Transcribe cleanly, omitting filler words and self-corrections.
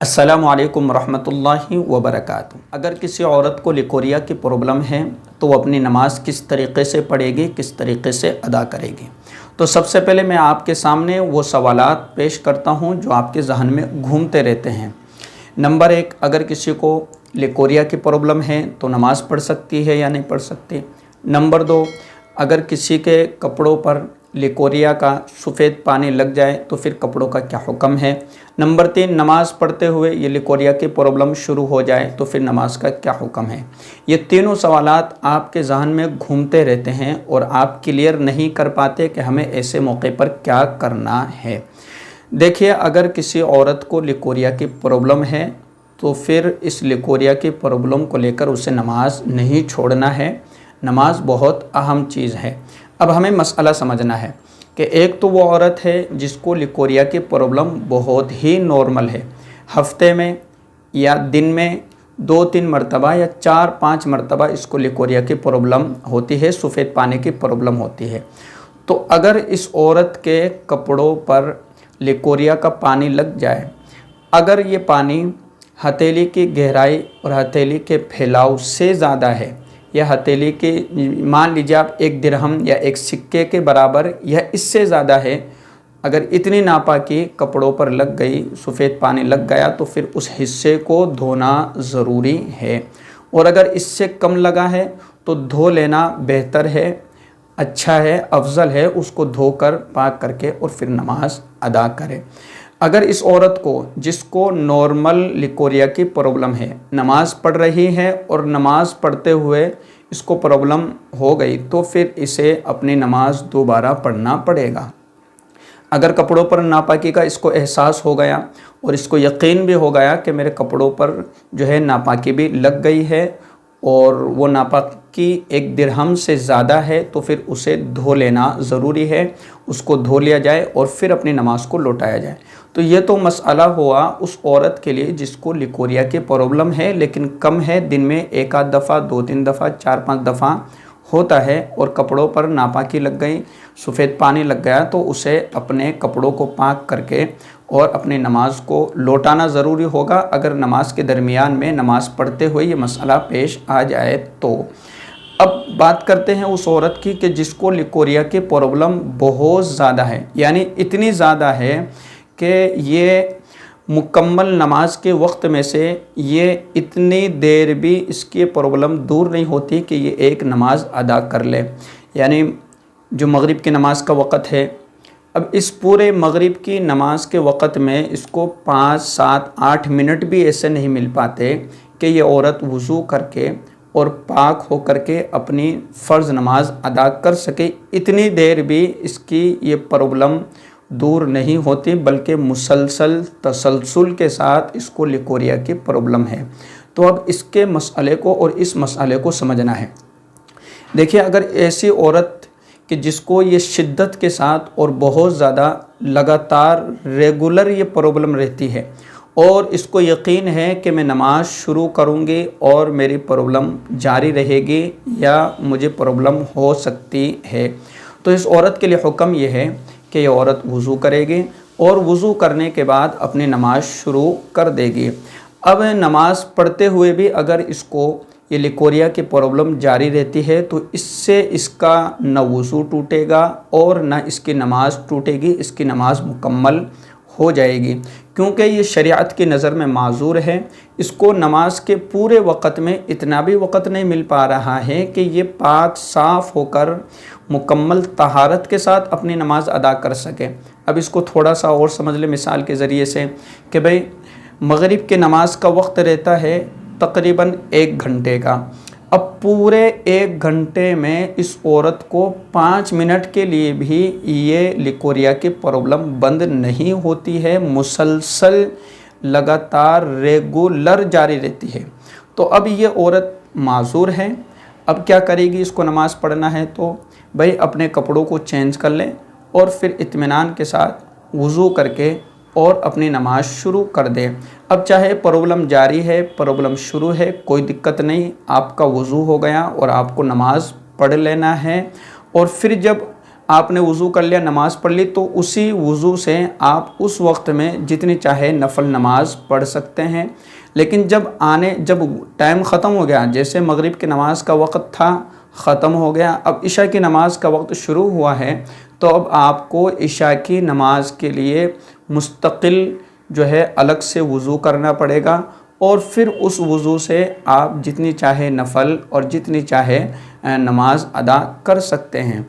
अस्सलामुअलैकुम रहमतुल्लाहि वबरकातुहू। अगर किसी औरत को लिकोरिया की प्रॉब्लम है तो वो अपनी नमाज़ किस तरीक़े से पढ़ेगी, किस तरीक़े से अदा करेगी। तो सबसे पहले मैं आपके सामने वो सवालात पेश करता हूँ जो आपके ज़हन में घूमते रहते हैं। नंबर 1, अगर किसी को लिकोरिया की प्रॉब्लम है तो नमाज़ पढ़ सकती है या नहीं पढ़ सकती। नंबर 2, अगर किसी के कपड़ों पर लिकोरिया का सफ़ेद पानी लग जाए तो फिर कपड़ों का क्या हुक्म है। नंबर 3, नमाज़ पढ़ते हुए ये लिकोरिया की प्रॉब्लम शुरू हो जाए तो फिर नमाज का क्या हुक्म है। ये तीनों सवालात आपके ज़हन में घूमते रहते हैं और आप क्लियर नहीं कर पाते कि हमें ऐसे मौके पर क्या करना है। देखिए, अगर किसी औरत को लिकोरिया की प्रॉब्लम है तो फिर इस लिकोरिया की प्रॉब्लम को लेकर उसे नमाज नहीं छोड़ना है। नमाज बहुत अहम चीज़ है। अब हमें मसला समझना है कि एक तो वो औरत है जिसको लिकोरिया की प्रॉब्लम बहुत ही नॉर्मल है, हफ्ते में या दिन में 2-3 मरतबा या 4-5 मरतबा इसको लिकोरिया की प्रॉब्लम होती है, सफ़ेद पानी की प्रॉब्लम होती है। तो अगर इस औरत के कपड़ों पर लिकोरिया का पानी लग जाए, अगर ये पानी हथेली की गहराई और हथेली के फैलाव से ज़्यादा है या हथेली के, मान लीजिए आप 1 दिरहम या 1 सिक्के के बराबर या इससे ज़्यादा है, अगर इतनी नापाकी कपड़ों पर लग गई, सफ़ेद पानी लग गया तो फिर उस हिस्से को धोना ज़रूरी है। और अगर इससे कम लगा है तो धो लेना बेहतर है, अच्छा है, अफजल है। उसको धोकर पाक करके और फिर नमाज अदा करें। अगर इस औरत को जिसको नॉर्मल लिकोरिया की प्रॉब्लम है, नमाज़ पढ़ रही है और नमाज़ पढ़ते हुए इसको प्रॉब्लम हो गई तो फिर इसे अपनी नमाज दोबारा पढ़ना पड़ेगा। अगर कपड़ों पर नापाकी का इसको एहसास हो गया और इसको यकीन भी हो गया कि मेरे कपड़ों पर जो है नापाकी भी लग गई है और वो नापाकी 1 दिरहम से ज़्यादा है तो फिर उसे धो लेना ज़रूरी है। उसको धो लिया जाए और फिर अपनी नमाज को लौटाया जाए। तो ये तो मसला हुआ उस औरत के लिए जिसको लिकोरिया की प्रॉब्लम है लेकिन कम है, दिन में 1-8 दफ़ा, 2-3 दफ़ा, 4-5 दफ़ा होता है और कपड़ों पर नापाकी लग गई, सफ़ेद पानी लग गया तो उसे अपने कपड़ों को पाक करके और अपनी नमाज को लौटाना ज़रूरी होगा। अगर नमाज के दरमियान में नमाज़ पढ़ते हुए ये मसला पेश आ जाए तो। अब बात करते हैं उस औरत की कि जिसको लिकोरिया की प्रॉब्लम बहुत ज़्यादा है, यानी इतनी ज़्यादा है कि ये मुकम्मल नमाज के वक्त में से ये इतनी देर भी इसकी प्रॉब्लम दूर नहीं होती कि ये एक नमाज अदा कर ले। यानी जो मगरिब की नमाज का वक़्त है, अब इस पूरे मगरिब की नमाज के वक़्त में इसको 5, 7, 8 मिनट भी ऐसे नहीं मिल पाते कि ये औरत वज़ू करके और पाक हो करके अपनी फ़र्ज़ नमाज अदा कर सके। इतनी देर भी इसकी ये प्रॉब्लम दूर नहीं होती, बल्कि मुसलसल तसलसल के साथ इसको लिकोरिया की प्रॉब्लम है। तो अब इसके मसले को और इस मसले को समझना है। देखिए, अगर ऐसी औरत कि जिसको ये शिद्दत के साथ और बहुत ज़्यादा लगातार रेगुलर ये प्रॉब्लम रहती है और इसको यकीन है कि मैं नमाज शुरू करूँगी और मेरी प्रॉब्लम जारी रहेगी या मुझे प्रॉब्लम हो सकती है, तो इस औरत के लिए हुक्म ये है कि ये औरत वज़ू करेगी और वज़ू करने के बाद अपनी नमाज शुरू कर देगी। अब नमाज पढ़ते हुए भी अगर इसको ये लिकोरिया की प्रॉब्लम जारी रहती है तो इससे इसका न वज़ू टूटेगा और न इसकी नमाज टूटेगी, इसकी नमाज मुकम्मल हो जाएगी। क्योंकि ये शरीयत की नज़र में माज़ूर है, इसको नमाज के पूरे वक़्त में इतना भी वक़्त नहीं मिल पा रहा है कि ये पाक साफ़ होकर मुकम्मल तहारत के साथ अपनी नमाज अदा कर सके। अब इसको थोड़ा सा और समझ ले मिसाल के ज़रिए से कि भाई मगरिब के नमाज का वक्त रहता है तकरीबन 1 घंटे का। अब पूरे 1 घंटे में इस औरत को 5 मिनट के लिए भी ये लिकोरिया की प्रॉब्लम बंद नहीं होती है, मुसलसल लगातार रेगुलर जारी रहती है। तो अब ये औरत माज़ूर है। अब क्या करेगी, इसको नमाज़ पढ़ना है तो भाई अपने कपड़ों को चेंज कर लें और फिर इत्मीनान के साथ वज़ू करके और अपनी नमाज शुरू कर दें। अब चाहे प्रॉब्लम जारी है, प्रॉब्लम शुरू है, कोई दिक्कत नहीं, आपका वज़ू हो गया और आपको नमाज पढ़ लेना है। और फिर जब آپ نے وضو کر لیا، نماز پڑھ لی، تو اسی وضو سے آپ اس وقت میں جتنی چاہے نفل نماز پڑھ سکتے ہیں۔ لیکن جب ٹائم ختم ہو گیا، جیسے مغرب کی نماز کا وقت تھا ختم ہو گیا، اب عشاء کی نماز کا وقت شروع ہوا ہے، تو اب آپ کو عشاء کی نماز کے لیے مستقل الگ سے وضو کرنا پڑے گا، اور پھر اس وضو سے آپ جتنی چاہے نفل اور جتنی چاہے نماز ادا کر سکتے ہیں۔